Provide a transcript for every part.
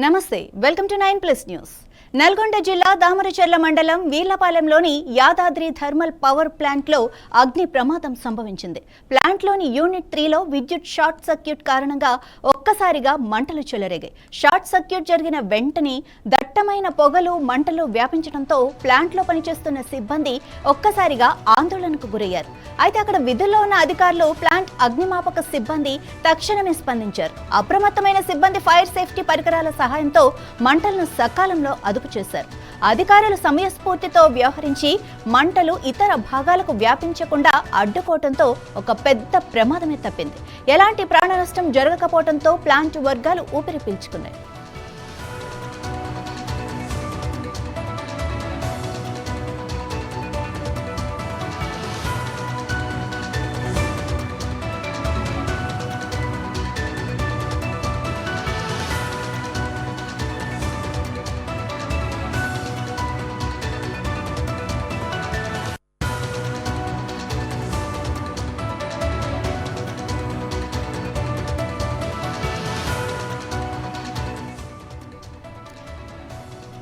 నమస్తే welcome to 9+ news. Nalgonda జిల్లా దామరచెర్ల మండలం వీర్లపాలెంలోని యాదాద్రి థర్మల్ పవర్ ప్లాంట్లో అగ్ని ప్రమాదం సంభవించింది. ప్లాంట్లోని యూనిట్ 3లో విద్యుత్ షార్ట్ సర్క్యూట్ కారణంగా ఒక్కసారిగా మంటలు చెలరేగాయి. షార్ట్ సర్క్యూట్ జరిగిన వెంటనే దట్టమైన పొగలు మంటలు వ్యాపించడంతో ప్లాంట్లో పనిచేస్తున్న సిబ్బంది ఒక్కసారిగా ఆందోళనకు గురయ్యారు. అయితే అక్కడ విధుల్లో ఉన్న అధికారులు ప్లాంట్ అగ్నిమాపక సిబ్బంది తక్షణమే స్పందించారు. అప్రమత్తమైన సిబ్బంది ఫైర్ సేఫ్టీ పరికరాల సహాయంతో మంటలను సకాలంలో అదుపు చేశారు. అధికారులు సమయస్ఫూర్తితో వ్యవహరించి మంటలు ఇతర భాగాలకు వ్యాపించకుండా అడ్డుకోవడంతో ఒక పెద్ద ప్రమాదమే తప్పింది. ఎలాంటి ప్రాణ నష్టం జరగకపోవడంతో ప్లాంట్ వర్గాలు ఊపిరి పీల్చుకున్నాయి.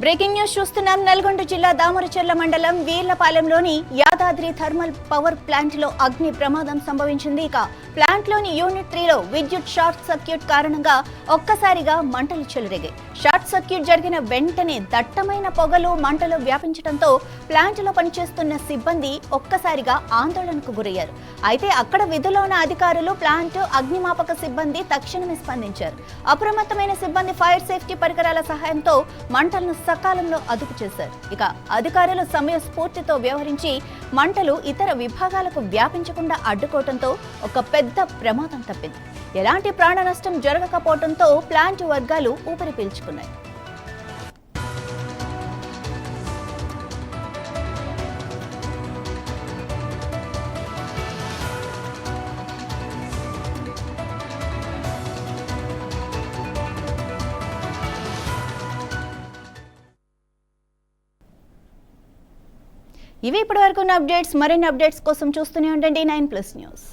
బ్రేకింగ్ న్యూస్ చూస్తున్నాం. నల్గొండ జిల్లా దామరచెర్ల మండలం వీర్లపాలెంలోని యాదాద్రి థర్మల్ పవర్ ప్లాంట్లో అగ్ని ప్రమాదం సంభవించింది. ఇక ప్లాంట్లోని యూనిట్ 3లో విద్యుత్ షార్ట్ సర్క్యూట్ కారణంగా ఒక్కసారిగా మంటలు చెలరేగాయి. షార్ట్ సర్క్యూట్ జరిగిన వెంటనే దట్టమైన పొగలు మంటలు వ్యాపించడంతో ప్లాంట్లో పనిచేస్తున్న సిబ్బంది ఒక్కసారిగా ఆందోళనకు గురయ్యారు. అయితే అక్కడ విధుల్లో ఉన్న అధికారులు ప్లాంట్ అగ్నిమాపక సిబ్బంది తక్షణమే స్పందించారు. అప్రమత్తమైన సిబ్బంది ఫైర్ సేఫ్టీ పరికరాల సహాయంతో మంటలను సకాలంలో అదుపు చేశారు. ఇక అధికారులు సమయస్ఫూర్తితో వ్యవహరించి మంటలు ఇతర విభాగాలకు వ్యాపించకుండా అడ్డుకోవడంతో ఒక పెద్ద ప్రమాదం తప్పింది. ఎలాంటి ప్రాణ నష్టం జరగకపోవడంతో ప్లాంట్ వర్గాలు ఊపిరి పీల్చుకున్నాయి. ఇవి ఇప్పటివరకు ఉన్న అప్డేట్స్. మరిన్ని అప్డేట్స్ కోసం చూస్తూనే ఉండండి 9+ న్యూస్.